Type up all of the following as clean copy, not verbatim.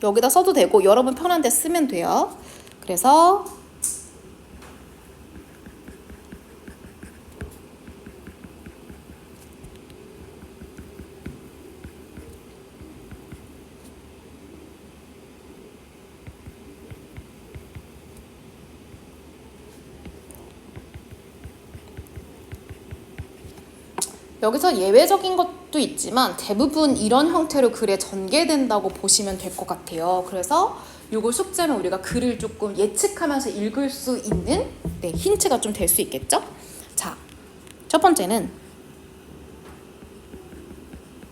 여기다 써도 되고 여러분 편한 데 쓰면 돼요. 그래서 여기서 예외적인 것도 있지만 대부분 이런 형태로 글에 전개된다고 보시면 될 것 같아요. 그래서 요거 숙제는 우리가 글을 조금 예측하면서 읽을 수 있는 힌트가 좀 될 수 있겠죠? 자, 첫 번째는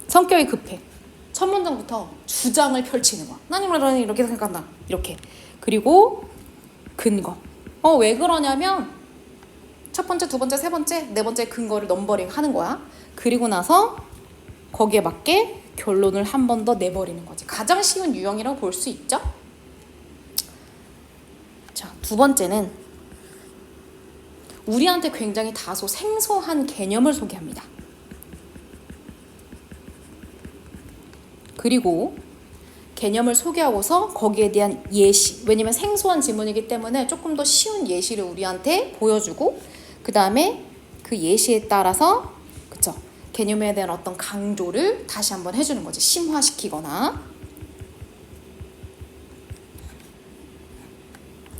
성격이 급해. 첫 문장부터 주장을 펼치는 거야. 나는 이렇게 생각한다. 이렇게. 그리고 근거. 왜 그러냐면 첫 번째, 두 번째, 세 번째, 네 번째 근거를 넘버링 하는 거야. 그리고 나서 거기에 맞게 결론을 한 번 더 내버리는 거지. 가장 쉬운 유형이라고 볼 수 있죠? 자, 두 번째는 우리한테 굉장히 다소 생소한 개념을 소개합니다. 그리고 개념을 소개하고서 거기에 대한 예시, 왜냐면 생소한 지문이기 때문에 조금 더 쉬운 예시를 우리한테 보여주고 그 다음에 그 예시에 따라서 그쵸? 개념에 대한 어떤 강조를 다시 한번 해주는 거지. 심화시키거나.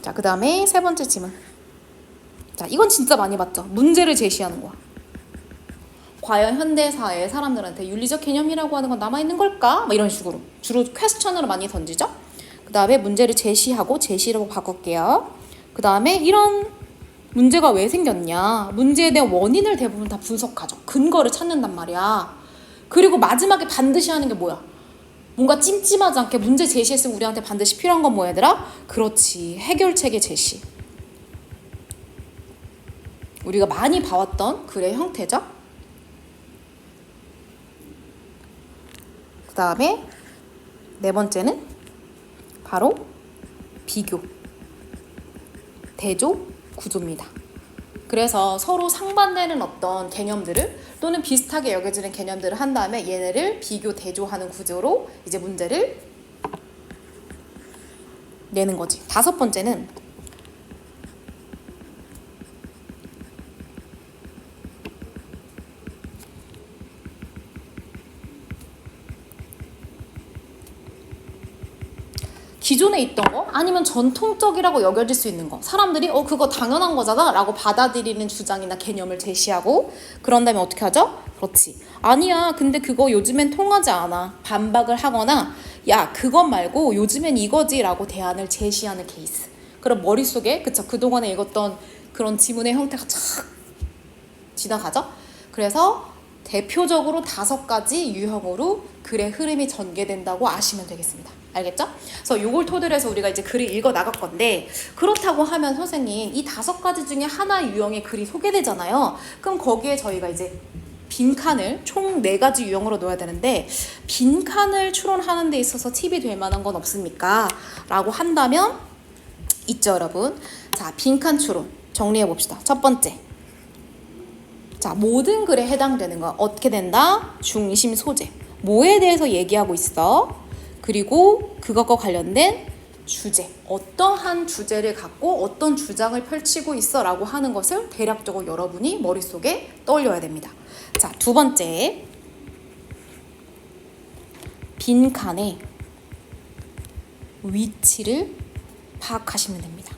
자, 그 다음에 세 번째 지문. 자, 이건 진짜 많이 봤죠. 문제를 제시하는 거야. 과연 현대사의 사람들한테 윤리적 개념이라고 하는 건 남아있는 걸까? 막 이런 식으로 주로 퀘스천으로 많이 던지죠. 그 다음에 문제를 제시하고 제시로 바꿀게요. 그 다음에 이런 문제가 왜 생겼냐, 문제에 대한 원인을 대부분 다 분석하죠. 근거를 찾는단 말이야. 그리고 마지막에 반드시 하는 게 뭐야? 뭔가 찜찜하지 않게 문제 제시했으면 우리한테 반드시 필요한 건 뭐야 얘들아? 그렇지, 해결책의 제시. 우리가 많이 봐왔던 글의 형태죠. 그 다음에 네 번째는 바로 비교, 대조, 구조입니다. 그래서 서로 상반되는 어떤 개념들을 또는 비슷하게 여겨지는 개념들을 한 다음에 얘네를 비교, 대조하는 구조로 이제 문제를 내는 거지. 다섯 번째는 기존에 있던 거 아니면 전통적이라고 여겨질 수 있는 거, 사람들이 그거 당연한 거잖아 라고 받아들이는 주장이나 개념을 제시하고 그런 다음에 어떻게 하죠? 그렇지, 아니야 근데 그거 요즘엔 통하지 않아, 반박을 하거나 야 그것 말고 요즘엔 이거지 라고 대안을 제시하는 케이스. 그럼 머릿속에 그쵸, 그동안에 읽었던 그런 지문의 형태가 착 지나가죠. 그래서 대표적으로 5가지 유형으로 글의 흐름이 전개된다고 아시면 되겠습니다. 알겠죠? 그래서 이걸 토대로 해서 우리가 이제 글을 읽어 나갈 건데, 그렇다고 하면 선생님 이 5가지 중에 하나 유형의 글이 소개되잖아요. 그럼 거기에 저희가 이제 빈칸을 총 4가지 유형으로 넣어야 되는데, 빈칸을 추론하는 데 있어서 팁이 될 만한 건 없습니까? 라고 한다면 있죠 여러분. 자, 빈칸 추론 정리해 봅시다. 첫 번째, 자, 모든 글에 해당되는 거 어떻게 된다? 중심 소재, 뭐에 대해서 얘기하고 있어? 그리고 그것과 관련된 주제, 어떠한 주제를 갖고 어떤 주장을 펼치고 있어 라고 하는 것을 대략적으로 여러분이 머릿속에 떠올려야 됩니다. 자, 두 번째, 빈칸의 위치를 파악하시면 됩니다.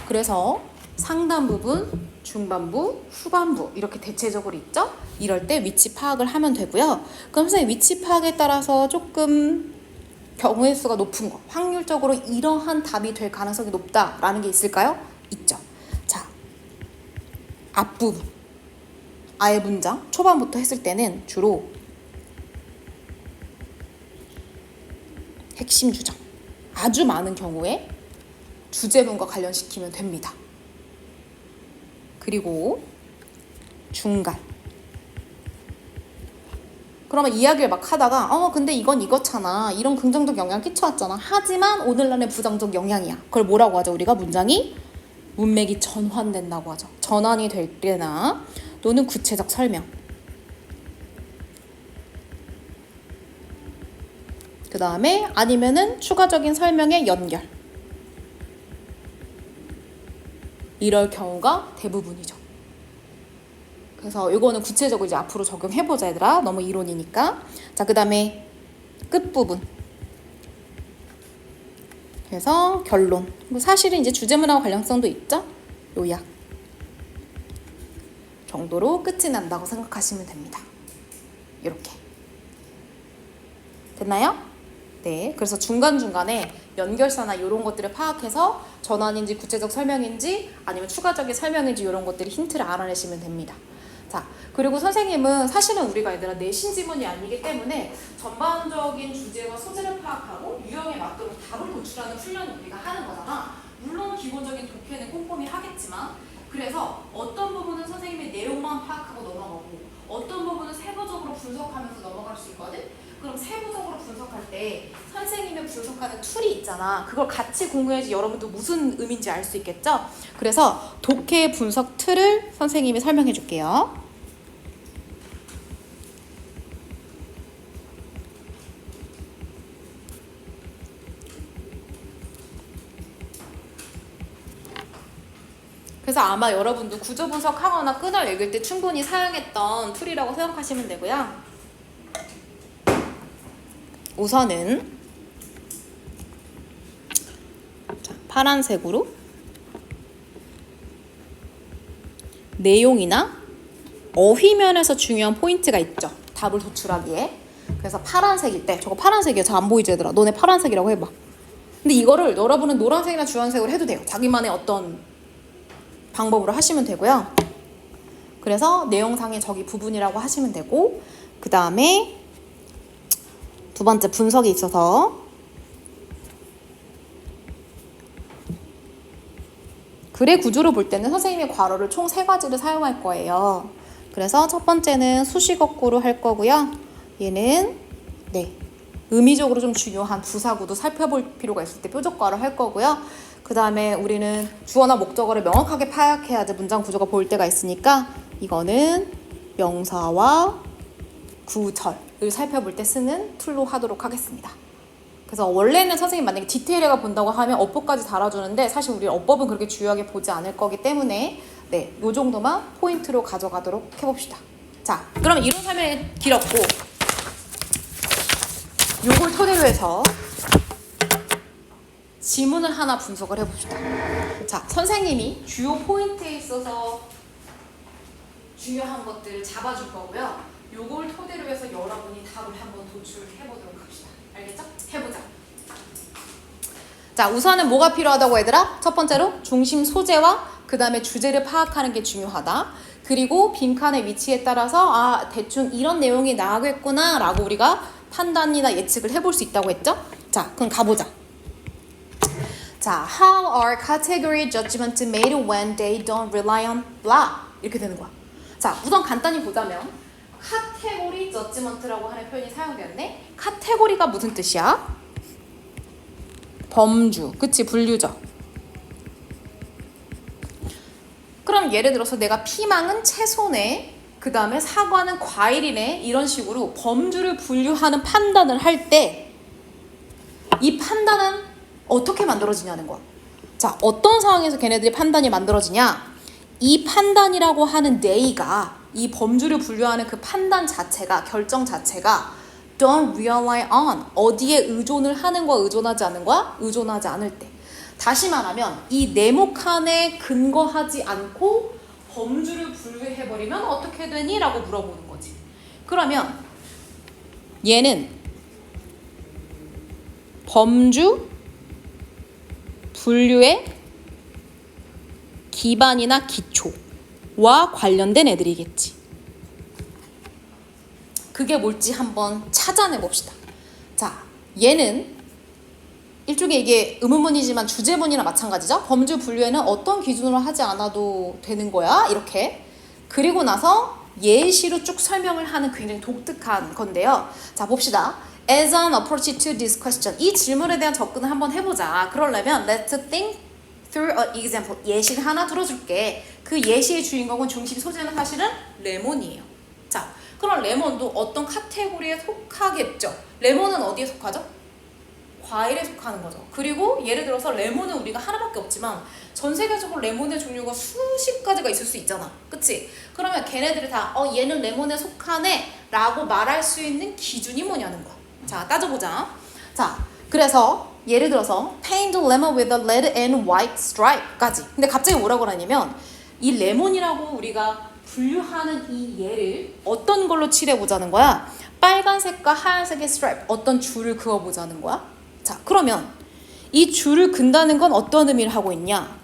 그래서 상단 부분, 중반부, 후반부 이렇게 대체적으로 있죠? 이럴 때 위치 파악을 하면 되고요. 그럼 선생님 위치 파악에 따라서 조금 경우의 수가 높은 거, 확률적으로 이러한 답이 될 가능성이 높다라는 게 있을까요? 있죠. 자, 앞부분, 아예 문장 초반부터 했을 때는 주로 핵심 주장, 아주 많은 경우에 주제문과 관련시키면 됩니다. 그리고 중간, 그러면 이야기를 막 하다가 근데 이건 이거잖아, 이런 긍정적 영향 끼쳐왔잖아, 하지만 오늘날의 부정적 영향이야. 그걸 뭐라고 하죠? 우리가 문장이 문맥이 전환된다고 하죠. 전환이 될 때나 또는 구체적 설명. 그 다음에 아니면은 추가적인 설명의 연결. 이럴 경우가 대부분이죠. 그래서 이거는 구체적으로 이제 앞으로 적용해보자 얘들아. 너무 이론이니까. 자, 그 다음에 끝부분. 그래서 결론. 뭐 사실은 이제 주제문하고 관련성도 있죠. 요약 정도로 끝이 난다고 생각하시면 됩니다. 이렇게 됐나요? 네, 그래서 중간중간에 연결사나 이런 것들을 파악해서 전환인지 구체적 설명인지 아니면 추가적인 설명인지 이런 것들이 힌트를 알아내시면 됩니다. 자, 그리고 선생님은 사실은 우리가 얘들아 내신 지문이 아니기 때문에 전반적인 주제와 소재를 파악하고 유형에 맞도록 답을 도출하는 훈련을 우리가 하는 거잖아. 물론 기본적인 독해는 꼼꼼히 하겠지만, 그래서 어떤 부분은 선생님의 내용만 파악하고 넘어가고 어떤 부분은 세부적으로 분석하면서 넘어갈 수 있거든? 그럼 세부적으로 분석할 때 선생님의 분석하는 툴이 있잖아. 그걸 같이 공유해야지 여러분도 무슨 의미인지 알 수 있겠죠? 그래서 독해 분석 툴을 선생님이 설명해 줄게요. 그래서 아마 여러분도 구조 분석하거나 끈을 읽을 때 충분히 사용했던 툴이라고 생각하시면 되고요. 우선은 자, 파란색으로 내용이나 어휘면에서 중요한 포인트가 있죠. 답을 도출하기에. 그래서 파란색일 때, 저거 파란색이야. 잘 안 보이지 얘들아. 너네 파란색이라고 해봐. 근데 이거를 여러분은 노란색이나 주황색으로 해도 돼요. 자기만의 어떤 방법으로 하시면 되고요. 그래서 내용상의 저기 부분이라고 하시면 되고, 그 다음에 두 번째 분석이 있어서 글의 구조를 볼 때는 선생님의 괄호를 총 3가지를 사용할 거예요. 그래서 첫 번째는 수식어구로 할 거고요. 얘는 의미적으로 좀 중요한 부사구도 살펴볼 필요가 있을 때 뾰족괄호 할 거고요. 그 다음에 우리는 주어나 목적어를 명확하게 파악해야지 문장 구조가 보일 때가 있으니까 이거는 명사와 구절을 살펴볼 때 쓰는 툴로 하도록 하겠습니다. 그래서 원래는 선생님 만약에 디테일하게 본다고 하면 어법까지 달아주는데 사실 우리 어법은 그렇게 중요하게 보지 않을 거기 때문에 요 정도만 포인트로 가져가도록 해봅시다. 자, 그럼 이론 설명이 길었고 요걸 토대로 해서 지문을 하나 분석을 해봅시다. 자, 선생님이 주요 포인트에 있어서 중요한 것들을 잡아줄 거고요. 요걸 토대로 해서 여러분이 답을 한번 도출해보도록 합시다. 알겠죠? 해보자. 자, 우선은 뭐가 필요하다고 얘들아? 첫 번째로 중심 소재와 그 다음에 주제를 파악하는 게 중요하다. 그리고 빈칸의 위치에 따라서 대충 이런 내용이 나오겠구나 라고 우리가 판단이나 예측을 해볼 수 있다고 했죠? 자, 그럼 가보자. 자, how are category judgments made when they don't rely on blah? 이렇게 되는 거야. 자, 우선 간단히 보자면 카테고리 저지먼트라고 하는 표현이 사용되는데 카테고리가 무슨 뜻이야? 범주, 그치? 분류죠. 그럼 예를 들어서 내가 피망은 채소네, 그 다음에 사과는 과일이네, 이런 식으로 범주를 분류하는 판단을 할 때 이 판단은 어떻게 만들어지냐는 거야. 자, 어떤 상황에서 걔네들이 판단이 만들어지냐? 이 판단이라고 하는 내가 이 범주를 분류하는 그 판단 자체가, 결정 자체가 don't rely on, 어디에 의존을 하는 거야, 의존하지 않는 거야? 의존하지 않을 때. 다시 말하면 이 네모칸에 근거하지 않고 범주를 분류해버리면 어떻게 되니? 라고 물어보는 거지. 그러면 얘는 범주 분류의 기반이나 기초와 관련된 애들이겠지. 그게 뭘지 한번 찾아내 봅시다. 자, 얘는 일종의 이게 의문문이지만 주제문이나 마찬가지죠. 범주 분류에는 어떤 기준으로 하지 않아도 되는 거야. 이렇게. 그리고 나서 예시로 쭉 설명을 하는 굉장히 독특한 건데요. 자, 봅시다. As an approach to this question. 이 질문에 대한 접근을 한번 해보자. 그러려면 let's think through an example. 예시를 하나 들어줄게. 그 예시의 주인공은 중심 소재는 사실은 레몬이에요. 자, 그럼 레몬도 어떤 카테고리에 속하겠죠. 레몬은 어디에 속하죠? 과일에 속하는 거죠. 그리고 예를 들어서 레몬은 우리가 하나밖에 없지만 전 세계적으로 레몬의 종류가 수십 가지가 있을 수 있잖아. 그치? 그러면 걔네들이 다 얘는 레몬에 속하네 라고 말할 수 있는 기준이 뭐냐는 거야. 자, 따져보자. 자, 그래서 예를 들어서 paint the lemon with a red and white stripe까지. 근데 갑자기 뭐라고 하냐면 이 레몬이라고 우리가 분류하는 이 얘를 어떤 걸로 칠해보자는 거야. 빨간색과 하얀색의 스트라이프, 어떤 줄을 그어보자는 거야. 자, 그러면 이 줄을 근다는 건 어떤 의미를 하고 있냐.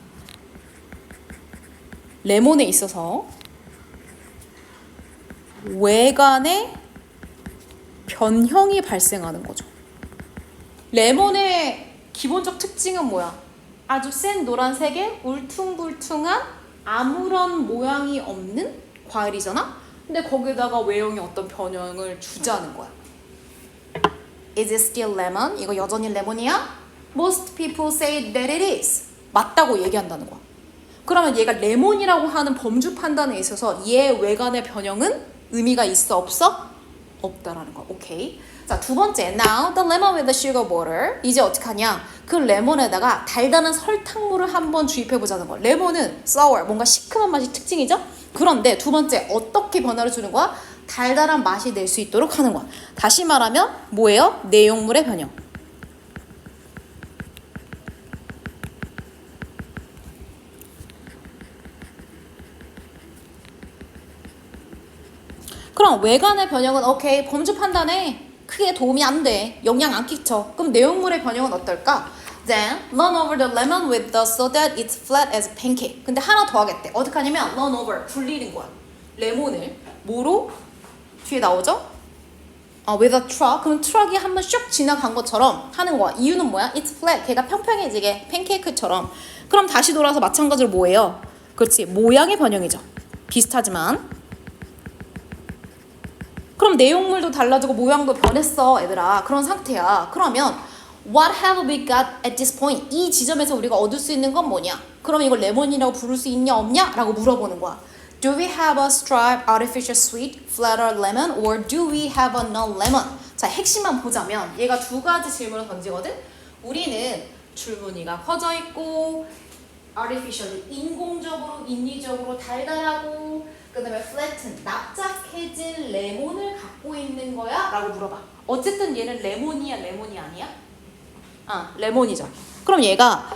레몬에 있어서 외관에 변형이 발생하는 거죠. 레몬의 기본적 특징은 뭐야? 아주 센 노란색에 울퉁불퉁한 아무런 모양이 없는 과일이잖아? 근데 거기다가 외형이 어떤 변형을 주자는 거야. Is it still lemon? 이거 여전히 레몬이야? Most people say that it is. 맞다고 얘기한다는 거야. 그러면 얘가 레몬이라고 하는 범주 판단에 있어서 얘 외관의 변형은 의미가 있어 없어? 없다라는 거야. 오케이. 자, 두 번째. Now the lemon with the sugar water. 이제 어떻게 하냐? 그 레몬에다가 달달한 설탕물을 한번 주입해 보자는 거야. 레몬은 sour, 뭔가 시큼한 맛이 특징이죠? 그런데 두 번째, 어떻게 변화를 주는 거야? 달달한 맛이 낼 수 있도록 하는 거야. 다시 말하면 뭐예요? 내용물의 변형. 그럼 외관의 변형은 오케이, 범주 판단에 크게 도움이 안 돼. 영향 안 끼쳐. 그럼 내용물의 변형은 어떨까? Then run over the lemon with the so that it's flat as a pancake. 근데 하나 더 하겠대. 어떻게 하냐면 run over, 굴리는 거야. 레몬을 뭐로? 뒤에 나오죠? with a truck. 그럼 트럭이 한번 슉 지나간 것처럼 하는 거야. 이유는 뭐야? It's flat. 걔가 평평해지게, 팬케이크처럼. 그럼 다시 돌아서 마찬가지로 뭐예요? 그렇지, 모양의 변형이죠. 비슷하지만. 그럼 내용물도 달라지고 모양도 변했어, 얘들아. 그런 상태야. 그러면 What have we got at this point? 이 지점에서 우리가 얻을 수 있는 건 뭐냐? 그럼 이걸 레몬이라고 부를 수 있냐 없냐? 라고 물어보는 거야. Do we have a striped artificial sweet flatter lemon or do we have a non-lemon? 자, 핵심만 보자면 얘가 두 가지 질문을 던지거든. 우리는 줄무늬가 커져 있고 artificially, 인공적으로, 인위적으로 달달하고 그 다음에 flatten, 납작해진 레몬을 갖고 있는 거야? 라고 물어봐. 어쨌든 얘는 레몬이야, 레몬이 아니야? 레몬이죠. 그럼 얘가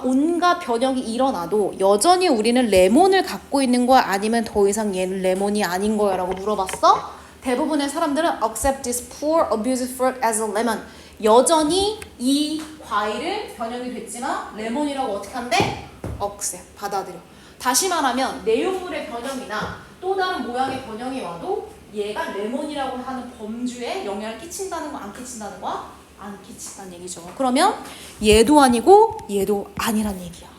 온갖 변형이 일어나도 여전히 우리는 레몬을 갖고 있는 거야? 아니면 더 이상 얘는 레몬이 아닌 거야? 라고 물어봤어? 대부분의 사람들은 accept this poor abused fruit as a lemon. 여전히 이 과일을 변형이 됐지만 레몬이라고 어떻게 한대? accept, 받아들여. 다시 말하면 내용물의 변형이나 또 다른 모양의 변형이 와도 얘가 레몬이라고 하는 범주에 영향을 끼친다는 거, 안 끼친다는 거? 안 끼친다는 얘기죠. 그러면 얘도 아니고 얘도 아니란 얘기야.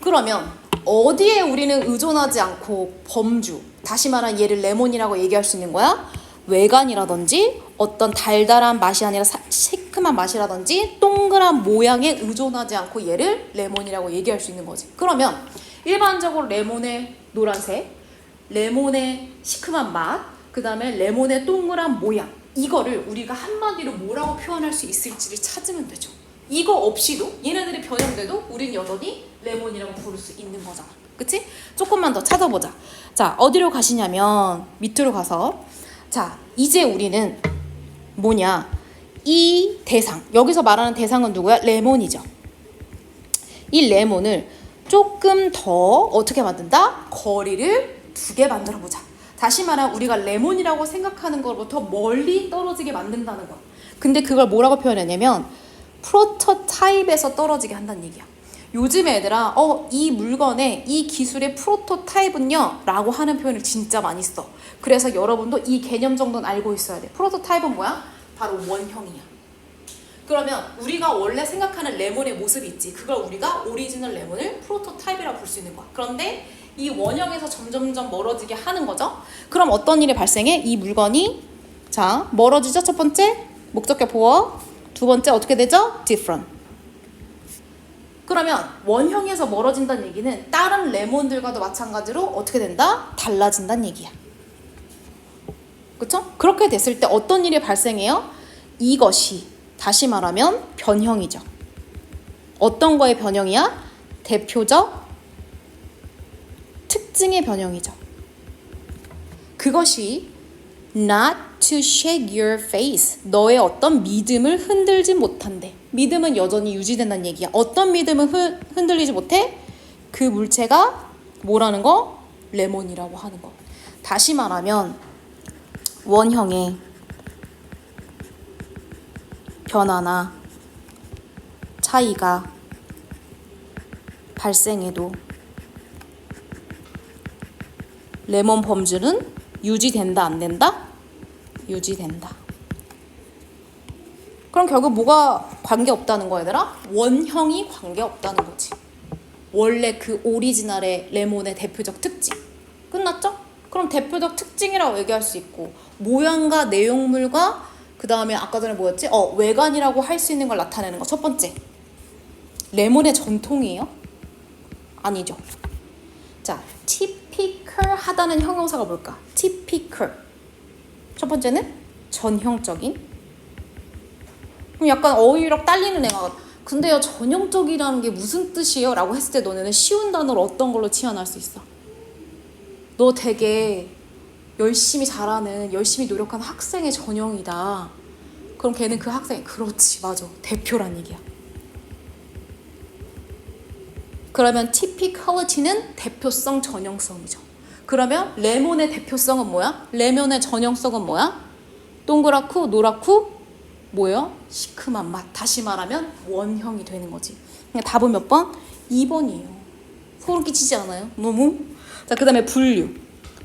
그러면 어디에 우리는 의존하지 않고 범주, 다시 말하면 얘를 레몬이라고 얘기할 수 있는 거야? 외관이라든지 어떤 달달한 맛이 아니라 시큼한 맛이라든지 동그란 모양에 의존하지 않고 얘를 레몬이라고 얘기할 수 있는 거지. 그러면 일반적으로 레몬의 노란색, 레몬의 시큼한 맛, 그 다음에 레몬의 동그란 모양, 이거를 우리가 한마디로 뭐라고 표현할 수 있을지를 찾으면 되죠. 이거 없이도 얘네들이 변형돼도 우린 여전히 레몬이라고 부를 수 있는 거잖아. 그치? 조금만 더 찾아보자. 자, 어디로 가시냐면 밑으로 가서, 자, 이제 우리는 뭐냐, 이 대상, 여기서 말하는 대상은 누구야? 레몬이죠. 이 레몬을 조금 더 어떻게 만든다? 거리를 두게 만들어 보자. 다시 말하면 우리가 레몬이라고 생각하는 것부터 멀리 떨어지게 만든다는 거야. 근데 그걸 뭐라고 표현하냐면 프로토타입에서 떨어지게 한다는 얘기야. 요즘 애들아 이 물건의 이 기술의 프로토타입은요 라고 하는 표현을 진짜 많이 써. 그래서 여러분도 이 개념 정도는 알고 있어야 돼. 프로토타입은 뭐야? 바로 원형이야. 그러면 우리가 원래 생각하는 레몬의 모습이 있지. 그걸 우리가 오리지널 레몬을 프로토타입이라고 볼 수 있는 거야. 그런데 이 원형에서 점점점 멀어지게 하는 거죠. 그럼 어떤 일이 발생해? 이 물건이 자 멀어지죠. 첫 번째 목적격 보어, 두 번째 어떻게 되죠? different. 그러면 원형에서 멀어진다는 얘기는 다른 레몬들과도 마찬가지로 어떻게 된다? 달라진다는 얘기야. 그쵸? 그렇게 됐을 때 어떤 일이 발생해요? 이것이 다시 말하면 변형이죠. 어떤 거의 변형이야? 대표적 특징의 변형이죠. 그것이 not to shake your face. 너의 어떤 믿음을 흔들지 못한대. 믿음은 여전히 유지된다는 얘기야. 어떤 믿음은 흔들리지 못해? 그 물체가 뭐라는 거? 레몬이라고 하는 거. 다시 말하면 원형의 변화나 차이가 발생해도 레몬 범주는 유지된다, 안 된다? 유지된다. 그럼 결국 뭐가 관계없다는 거야, 얘들아? 원형이 관계없다는 거지. 원래 그 오리지널의 레몬의 대표적 특징. 끝났죠? 그럼 대표적 특징이라고 얘기할 수 있고, 모양과 내용물과 그 다음에 아까 전에 뭐였지? 외관이라고 할 수 있는 걸 나타내는 거. 첫 번째, 레몬의 전통이에요? 아니죠. 자, typical 하다는 형용사가 뭘까? typical. 첫 번째는 전형적인. 그럼 약간 어휘력 딸리는 애가 근데요, 전형적이라는 게 무슨 뜻이에요? 라고 했을 때 너네는 쉬운 단어를 어떤 걸로 치환할 수 있어? 너 되게 열심히 잘하는, 열심히 노력하는 학생의 전형이다. 그럼 걔는 그 학생이 그렇지, 맞아. 대표란 얘기야. 그러면 typicality는 대표성, 전형성이죠. 그러면 레몬의 대표성은 뭐야? 레몬의 전형성은 뭐야? 동그랗고 노랗고 뭐예요? 시큼한 맛. 다시 말하면 원형이 되는 거지. 그냥 답은 몇 번? 2번이에요. 소름 끼치지 않아요? 너무? 자, 그 다음에 분류.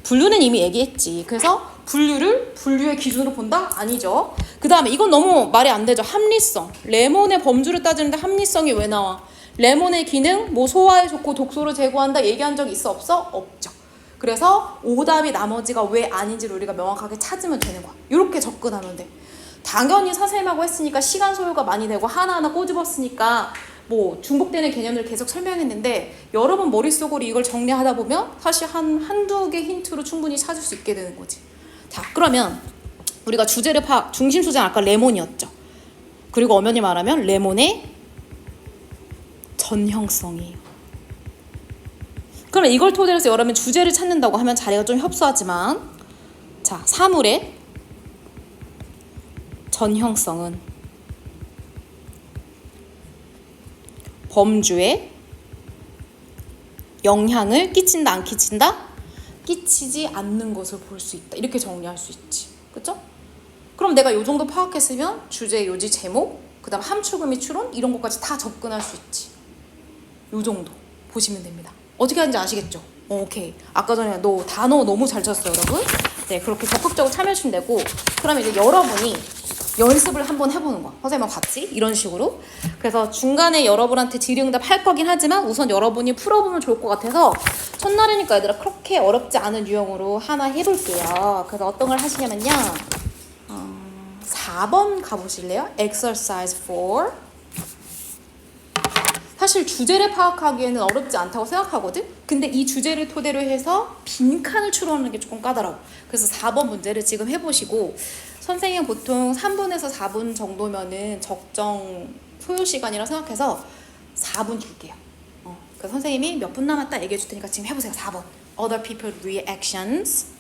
분류는 이미 얘기했지. 그래서 분류의 기준으로 본다? 아니죠. 그 다음에 이건 너무 말이 안 되죠. 합리성. 레몬의 범주를 따지는데 합리성이 왜 나와? 레몬의 기능, 뭐 소화에 좋고 독소를 제거한다 얘기한 적 있어? 없어? 없죠. 그래서 오답이 나머지가 왜 아닌지를 우리가 명확하게 찾으면 되는 거야. 이렇게 접근하면 돼. 당연히 선생님하고 했으니까 시간 소요가 많이 되고 하나하나 꼬집었으니까 뭐 중복되는 개념을 계속 설명했는데 여러분 머릿속으로 이걸 정리하다 보면 사실 한두 개 힌트로 충분히 찾을 수 있게 되는 거지. 자, 그러면 우리가 주제를 중심 소재는 아까 레몬이었죠. 그리고 엄연히 말하면 레몬의 전형성이에요. 그러면 이걸 토대로 해서 여러분 주제를 찾는다고 하면 자리가 좀 협소하지만, 자, 사물의 전형성은 범주에 영향을 끼친다, 안 끼친다? 끼치지 않는 것을 볼 수 있다. 이렇게 정리할 수 있지. 그쵸? 그럼 내가 요 정도 파악했으면 주제, 요지, 제목, 그 다음 함축, 및 추론 이런 것까지 다 접근할 수 있지. 요 정도 보시면 됩니다. 어떻게 하는지 아시겠죠? 오케이. 아까 전에 단어 너무 잘 쳤어요, 여러분. 네, 그렇게 적극적으로 참여하시면 되고, 그러면 이제 여러분이 연습을 한번 해보는 거야. 선생님과 같이 이런 식으로. 그래서 중간에 여러분한테 질의응답 할 거긴 하지만 우선 여러분이 풀어보면 좋을 것 같아서 첫날이니까 얘들아 그렇게 어렵지 않은 유형으로 하나 해볼게요. 그래서 어떤 걸 하시냐면요. 4번 가보실래요? Exercise 4. 사실 주제를 파악하기에는 어렵지 않다고 생각하거든? 근데 이 주제를 토대로 해서 빈칸을 추론하는 게 조금 까다로워. 그래서 4번 문제를 지금 해보시고, 선생님은 보통 3분에서 4분 정도면은 적정 소요 시간이라 생각해서 4분 줄게요. 그래서 선생님이 몇 분 남았다 얘기해 줄 테니까 지금 해보세요. 4번. Other people reactions.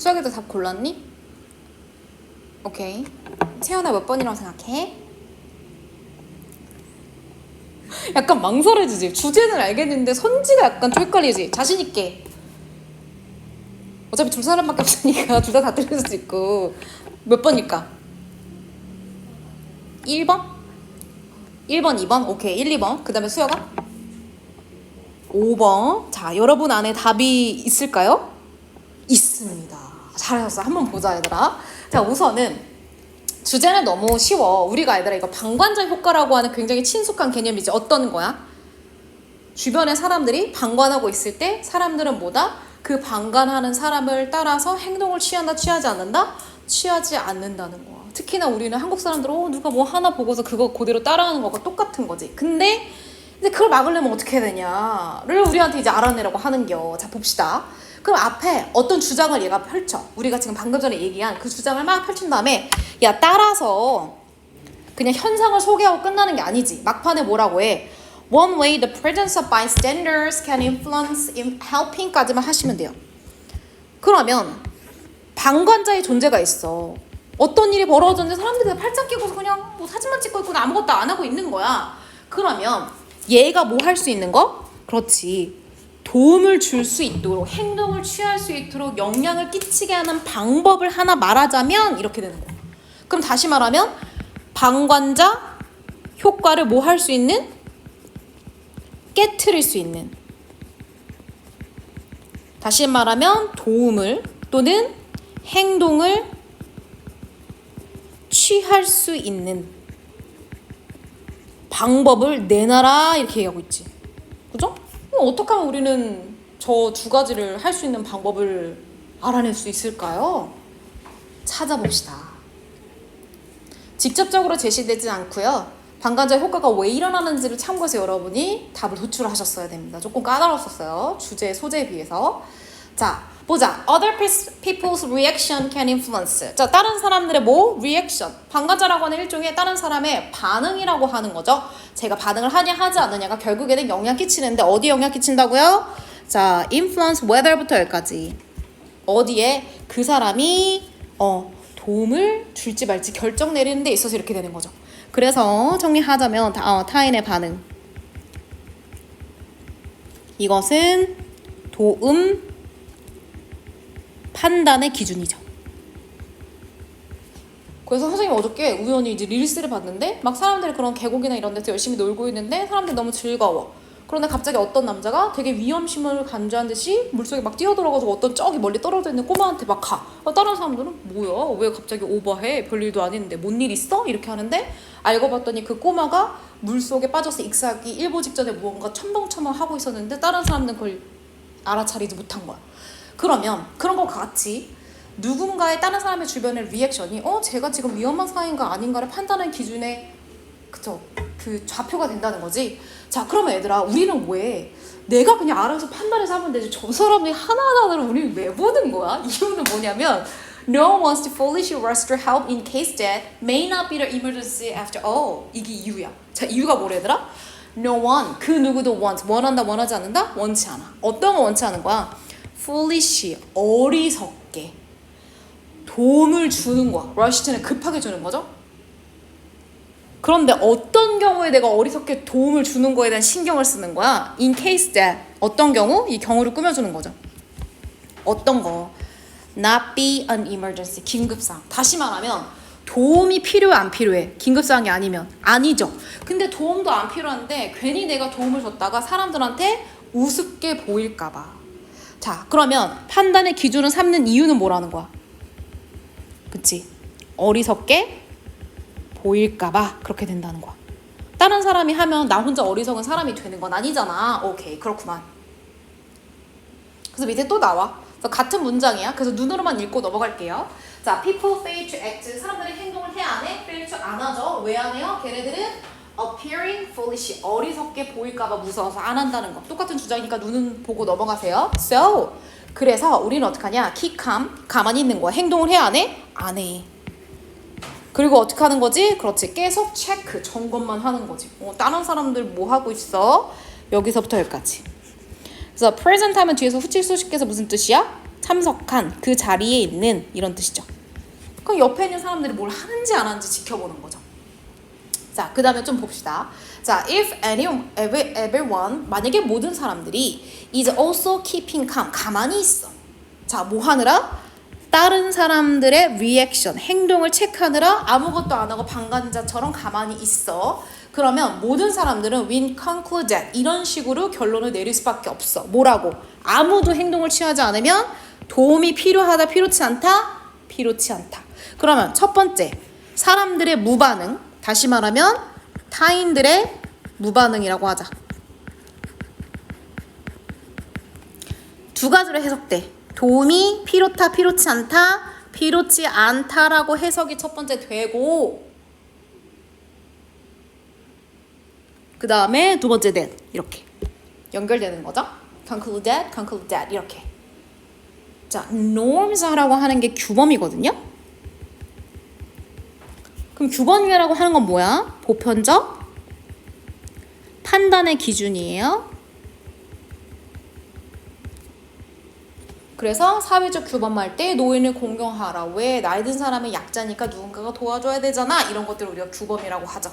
수학에도 답 골랐니? 오케이. 채연아 몇 번이라고 생각해? 약간 망설여지지. 주제는 알겠는데 선지가 약간 좀 헷갈리지. 자신 있게. 어차피 두 사람밖에 없으니까 둘 다 틀릴 수도 있고. 몇 번일까? 1번? 1번, 2번? 오케이, 1, 2번. 그 다음에 수혁아? 5번. 자, 여러분 안에 답이 있을까요? 있습니다. 잘하셨어. 한번 보자, 얘들아. 자, 우선은 주제는 너무 쉬워. 우리가 얘들아 이거 방관자 효과라고 하는 굉장히 친숙한 개념이지. 어떤 거야? 주변에 사람들이 방관하고 있을 때 사람들은 뭐다? 그 방관하는 사람을 따라서 행동을 취한다, 취하지 않는다? 취하지 않는다는 거야. 특히나 우리는 한국 사람들은 누가 뭐 하나 보고서 그거 그대로 따라하는 거가 똑같은 거지. 근데 이제 그걸 막으려면 어떻게 해야 되냐를 우리한테 이제 알아내라고 하는겨. 자, 봅시다. 그럼 앞에 어떤 주장을 얘가 펼쳐. 우리가 지금 방금 전에 얘기한 그 주장을 막 펼친 다음에 야, 따라서 그냥 현상을 소개하고 끝나는 게 아니지. 막판에 뭐라고 해? One way the presence of bystanders can influence in helping까지만 하시면 돼요. 그러면 방관자의 존재가 있어. 어떤 일이 벌어졌는데 사람들이 다 팔짱 끼고서 그냥 뭐 사진만 찍고 있고 아무것도 안 하고 있는 거야. 그러면 얘가 뭐 할 수 있는 거? 그렇지. 도움을 줄 수 있도록, 행동을 취할 수 있도록 영향을 끼치게 하는 방법을 하나 말하자면 이렇게 되는 거야. 그럼 다시 말하면 방관자 효과를 뭐 할 수 있는? 깨트릴 수 있는. 다시 말하면 도움을 또는 행동을 취할 수 있는 방법을 내놔라 이렇게 얘기하고 있지. 그죠? 어떻게 하면 우리는 저 두 가지를 할 수 있는 방법을 알아낼 수 있을까요? 찾아봅시다. 직접적으로 제시되지 않고요. 방관자 효과가 왜 일어나는지를 참고해서 여러분이 답을 도출하셨어야 됩니다. 조금 까다로웠었어요. 주제 소재에 비해서. 자, 보자. Other people's reaction can influence. 자, 다른 사람들의 뭐? reaction. 방관자라고 하는 일종의 다른 사람의 반응이라고 하는 거죠. 제가 반응을 하냐 하지 않느냐가 결국에는 영향 끼치는데 어디에 영향 끼친다고요? 자, influence whether부터 여기까지. 어디에 그 사람이 도움을 줄지 말지 결정 내리는 데 있어서 이렇게 되는 거죠. 그래서 정리하자면 타인의 반응. 이것은 도움 판단의 기준이죠. 그래서 선생님이 어저께 우연히 이제 릴스를 봤는데 막 사람들이 그런 계곡이나 이런 데서 열심히 놀고 있는데 사람들이 너무 즐거워. 그런데 갑자기 어떤 남자가 되게 위험심을 간주한 듯이 물속에 막 뛰어들어가지고 어떤 저기 멀리 떨어져 있는 꼬마한테 막 가. 다른 사람들은 뭐야? 왜 갑자기 오버해? 별일도 아닌데 뭔 일 있어? 이렇게 하는데 알고 봤더니 그 꼬마가 물속에 빠져서 익사하기 일보 직전에 무언가 첨벙첨벙 하고 있었는데 다른 사람들은 그걸 알아차리지 못한 거야. 그러면 그런 것 같이 누군가의 다른 사람의 주변의 리액션이 제가 지금 위험한 상황인가 아닌가를 판단하는 기준에 그쵸? 그 좌표가 된다는 거지. 자, 그러면 얘들아 우리는 왜 내가 그냥 알아서 판단해서 하면 되지 저 사람이 하나하나를 우리 왜 보는 거야? 이유는 뭐냐면 No one wants to foolishly rush to help in case that may not be the emergency after all. 이게 이유야. 자, 이유가 뭐래 얘들아? No one, 그 누구도 want, 원한다 원하지 않는다? 원치 않아. 어떤 거 원치 않은 거야? foolish, 어리석게 도움을 주는 거야. rush는 급하게 주는 거죠. 그런데 어떤 경우에 내가 어리석게 도움을 주는 거에 대한 신경을 쓰는 거야? In case that. 어떤 경우? 이 경우를 꾸며주는 거죠. 어떤 거? Not be an emergency. 긴급상. 다시 말하면 도움이 필요해 안 필요해? 긴급상이 아니면. 아니죠. 근데 도움도 안 필요한데 괜히 내가 도움을 줬다가 사람들한테 우습게 보일까 봐. 자, 그러면 판단의 기준을 삼는 이유는 뭐라는 거야? 그치? 어리석게 보일까봐 그렇게 된다는 거야. 다른 사람이 하면 나 혼자 어리석은 사람이 되는 건 아니잖아. 오케이, 그렇구만. 그래서 밑에 또 나와. 그래서 같은 문장이야. 그래서 눈으로만 읽고 넘어갈게요. 자, people fail to act. 사람들이 행동을 해 안 해? fail to 안 하죠. 왜 안 해요? 걔네들은 appearing foolish. 어리석게 보일까봐 무서워서 안 한다는 거. 똑같은 주장이니까 눈은 보고 넘어가세요. So, 그래서 우리는 어떡하냐? keep calm. 가만히 있는 거야. 행동을 해 안 해? 안 해. 그리고 어떻게 하는 거지? 그렇지. 계속 체크, 점검만 하는 거지. 다른 사람들 뭐 하고 있어? 여기서부터 여기까지. 그래서 present 하면 뒤에서 후칠 수식해서 무슨 뜻이야? 참석한 그 자리에 있는 이런 뜻이죠. 그럼 옆에 있는 사람들이 뭘 하는지 안 하는지 지켜보는 거죠. 자, 그 다음에 좀 봅시다. 자, if everyone, 만약에 모든 사람들이 is also keeping calm, 가만히 있어. 자, 뭐 하느라? 다른 사람들의 리액션, 행동을 체크하느라 아무것도 안 하고 방관자처럼 가만히 있어. 그러면 모든 사람들은 we concluded 이런 식으로 결론을 내릴 수밖에 없어. 뭐라고? 아무도 행동을 취하지 않으면 도움이 필요하다, 필요치 않다? 필요치 않다. 그러면 첫 번째, 사람들의 무반응, 다시 말하면 타인들의 무반응이라고 하자. 두 가지로 해석돼. 도움이 필요타, 필요치 않다, 필요치 않다라고 해석이 첫 번째 되고, 그 다음에 두 번째 that 이렇게 연결되는 거죠. conclude that 이렇게. 자, norms라고 하는 게 규범이거든요. 그럼 규범이라고 하는 건 뭐야? 보편적 판단의 기준이에요. 그래서 사회적 규범할 때 노인을 공경하라. 왜? 나이 든 사람은 약자니까 누군가가 도와줘야 되잖아. 이런 것들을 우리가 규범이라고 하죠.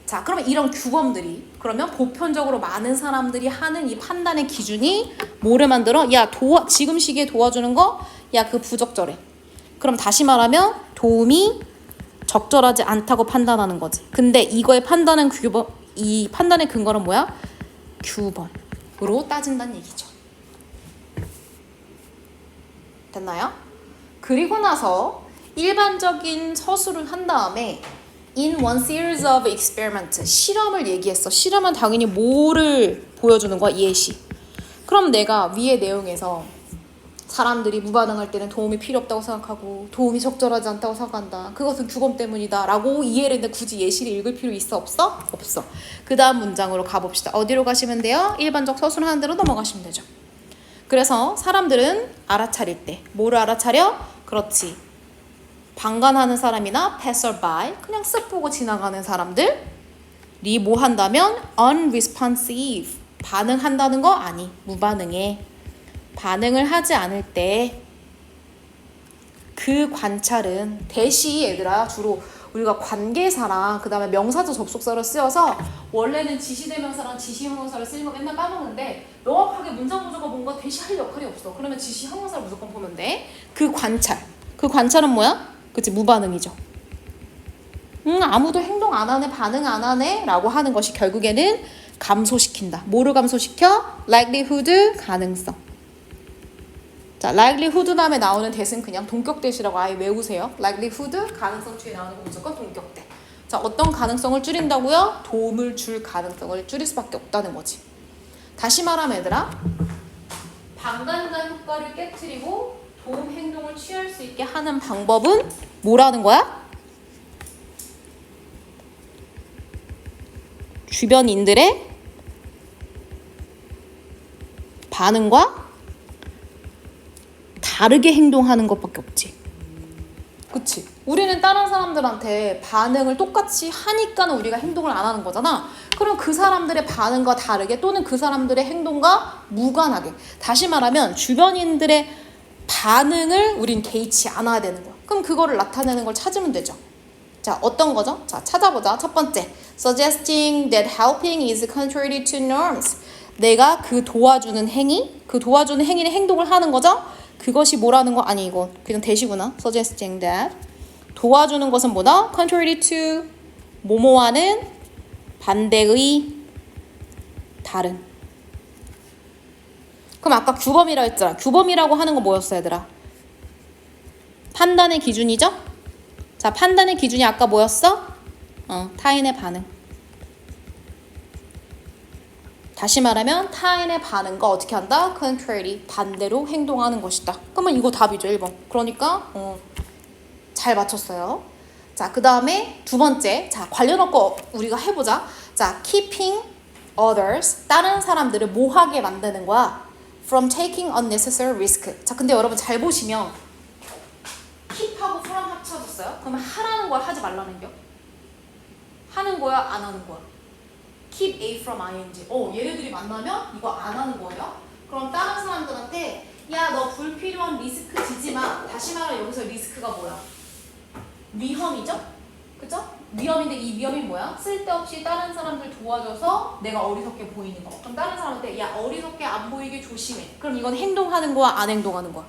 자, 그러면 이런 규범들이 그러면 보편적으로 많은 사람들이 하는 이 판단의 기준이 뭐를 만들어? 야, 지금 시기에 도와주는 거? 야, 그 부적절해. 그럼 다시 말하면 도움이 적절하지 않다고 판단하는 거지. 근데 이거의 판단은 규범, 이 판단의 근거는 뭐야? 규범으로 따진다는 얘기죠. 됐나요? 그리고 나서 일반적인 서술을 한 다음에 in one series of experiment 실험을 얘기했어. 실험은 당연히 뭐를 보여주는 거야? 예시. 그럼 내가 위의 내용에서 사람들이 무반응할 때는 도움이 필요 없다고 생각하고 도움이 적절하지 않다고 생각한다. 그것은 규범 때문이다 라고 이해를 했는데 굳이 예시를 읽을 필요 있어? 없어? 없어. 그 다음 문장으로 가봅시다. 어디로 가시면 돼요? 일반적 서술 하는 대로 넘어가시면 되죠. 그래서 사람들은 알아차릴 때 뭐를 알아차려? 그렇지. 방관하는 사람이나 passerby 그냥 쓱 보고 지나가는 사람들이 뭐 한다면 unresponsive 반응한다는 거 아니. 무반응해. 반응을 하지 않을 때 그 관찰은 대시 얘들아 주로 우리가 관계사랑 그 다음에 명사절 접속사를 쓰여서 원래는 지시대명사랑 지시형용사를 쓰는 거 맨날 까먹는데 명확하게 문장 구조가 뭔가 대시할 역할이 없어. 그러면 지시형용사를 무조건 보면 돼. 그 관찰은 뭐야? 그치, 무반응이죠. 아무도 행동 안 하네, 반응 안 하네 라고 하는 것이 결국에는 감소시킨다. 뭐를 감소시켜? likelihood, 가능성. 자, likelihood 다음에 나오는 대신 그냥 동격 대시라고 아예 외우세요. likelihood, 가능성 뒤에 나오는 거 무조건 동격 대. 자, 어떤 가능성을 줄인다고요? 도움을 줄 가능성을 줄일 수밖에 없다는 거지. 다시 말하면 얘들아, 방관자 효과를 깨트리고 도움 행동을 취할 수 있게 하는 방법은 뭐라는 거야? 주변인들의 반응과 다르게 행동하는 것밖에 없지. 그치? 우리는 다른 사람들한테 반응을 똑같이 하니까 우리가 행동을 안 하는 거잖아. 그럼 그 사람들의 반응과 다르게 또는 그 사람들의 행동과 무관하게, 다시 말하면 주변인들의 반응을 우린 개의치 않아야 되는 거야. 그럼 그거를 나타내는 걸 찾으면 되죠. 자, 어떤 거죠? 자, 찾아보자. 첫 번째, suggesting that helping is contrary to norms. 내가 그 도와주는 행위는 행동을 하는 거죠. 그것이 뭐라는 거? 아니, 이거 그냥 대시구나. suggesting that. 도와주는 것은 뭐다? contrary to 뭐뭐와는 반대의 다른. 그럼 아까 규범이라고 했잖아. 규범이라고 하는 거 뭐였어, 얘들아? 판단의 기준이죠? 자, 판단의 기준이 아까 뭐였어? 타인의 반응. 다시 말하면 타인의 반응과 어떻게 한다? contrary, 반대로 행동하는 것이다. 그러면 이거 답이죠, 1번. 그러니까 잘 맞췄어요. 자, 그 다음에 두 번째. 자, 관련 거 우리가 해보자. 자, keeping others, 다른 사람들을 뭐 하게 만드는 거야? from taking unnecessary risk. 자, 근데 여러분 잘 보시면 keep하고 from 합쳐졌어요? 그러면 하라는 거야, 하지 말라는 거야? 하는 거야, 안 하는 거야? keep A from ing. 얘네들이 만나면 이거 안 하는 거예요? 그럼 다른 사람들한테 야, 너 불필요한 리스크 지지 마. 다시 말해 여기서 리스크가 뭐야? 위험이죠? 그죠? 위험인데 이 위험이 뭐야? 쓸데없이 다른 사람들 도와줘서 내가 어리석게 보이는 거. 그럼 다른 사람한테 야, 어리석게 안 보이게 조심해. 그럼 이건 행동하는 거야, 안 행동하는 거야?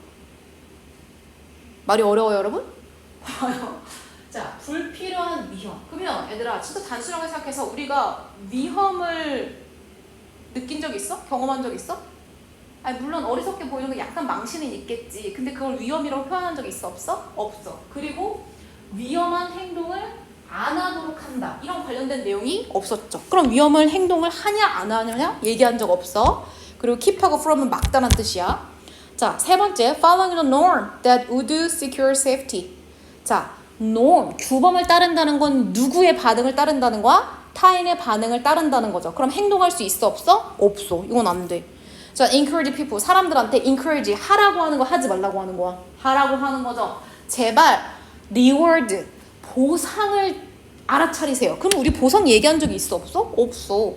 말이 어려워요, 여러분? 자, 불필요한 위험. 그러면 얘들아, 진짜 단순하게 생각해서 우리가 위험을 느낀 적 있어? 경험한 적 있어? 아니, 물론 어리석게 보이는 거 약간 망신은 있겠지. 근데 그걸 위험이라고 표현한 적 있어? 없어? 없어. 그리고 위험한 행동을 안 하도록 한다. 이런 관련된 내용이 없었죠. 그럼 위험을 행동을 하냐 안 하느냐 얘기한 적 없어. 그리고 keep하고 from은 막다란 뜻이야. 자, 세 번째, following the norm that would secure safety. 자, norm, 규범을 따른다는 건 누구의 반응을 따른다는 거야? 타인의 반응을 따른다는 거죠. 그럼 행동할 수 있어 없어? 없어. 이건 안 돼. 자, encourage people, 사람들한테 encourage, 하라고 하는 거 하지 말라고 하는 거야. 하라고 하는 거죠. 제발 reward, 보상을 알아차리세요. 그럼 우리 보상 얘기한 적이 있어 없어? 없어.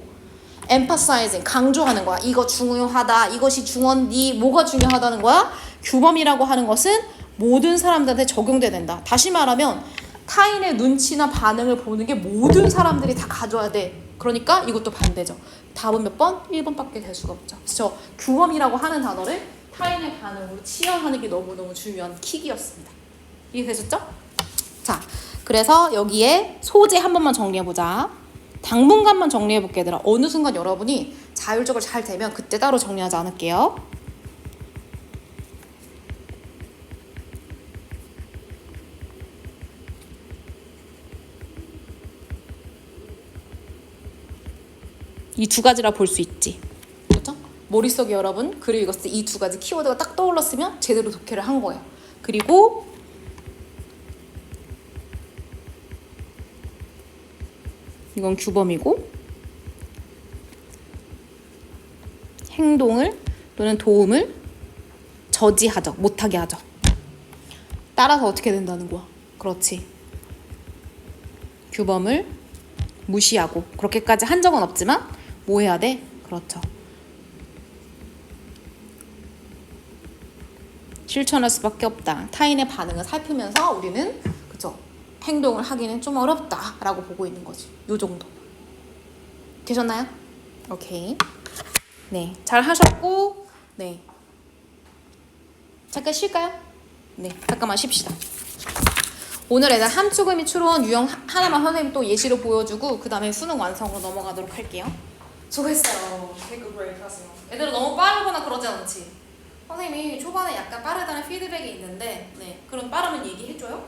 emphasizing, 강조하는 거야. 이거 중요하다. 이것이 중요한디. 뭐가 중요하다는 거야? 규범이라고 하는 것은 모든 사람들한테 적용돼야 된다. 다시 말하면 타인의 눈치나 반응을 보는 게 모든 사람들이 다 가져야 돼. 그러니까 이것도 반대죠. 답은 몇 번? 1번밖에 될 수가 없죠. 그렇죠? 규범이라고 하는 단어를 타인의 반응으로 치환하는 게 너무너무 중요한 킥이었습니다. 이해되셨죠? 자, 그래서 여기에 소재 한 번만 정리해보자. 당분간만 정리해볼게 얘들아. 어느 순간 여러분이 자율적으로 잘 되면 그때 따로 정리하지 않을게요. 이 두 가지라 볼 수 있지. 그렇죠? 머릿속에 여러분 글을 읽었을 때 이 두 가지 키워드가 딱 떠올랐으면 제대로 독해를 한 거예요. 그리고 이건 규범이고 행동을 또는 도움을 저지하죠. 못하게 하죠. 따라서 어떻게 된다는 거야. 그렇지. 규범을 무시하고 그렇게까지 한 적은 없지만 뭐 해야 돼? 그렇죠. 실천할 수밖에 없다. 타인의 반응을 살피면서 우리는 그쵸? 행동을 하기는 좀 어렵다라고 보고 있는 거지. 요 정도. 되셨나요? 오케이. 네, 잘 하셨고, 네. 잠깐 쉴까요? 네, 잠깐만 쉽시다. 오늘 애들 함축 및 추론 유형 하나만 선생님 또 예시로 보여주고 그 다음에 수능 완성으로 넘어가도록 할게요. 수고했어요. 되게 브레이크 하세요. 애들은 너무 빠르거나 그러지 않지? 선생님이 초반에 약간 빠르다는 피드백이 있는데 네, 그럼 빠르면 얘기해줘요?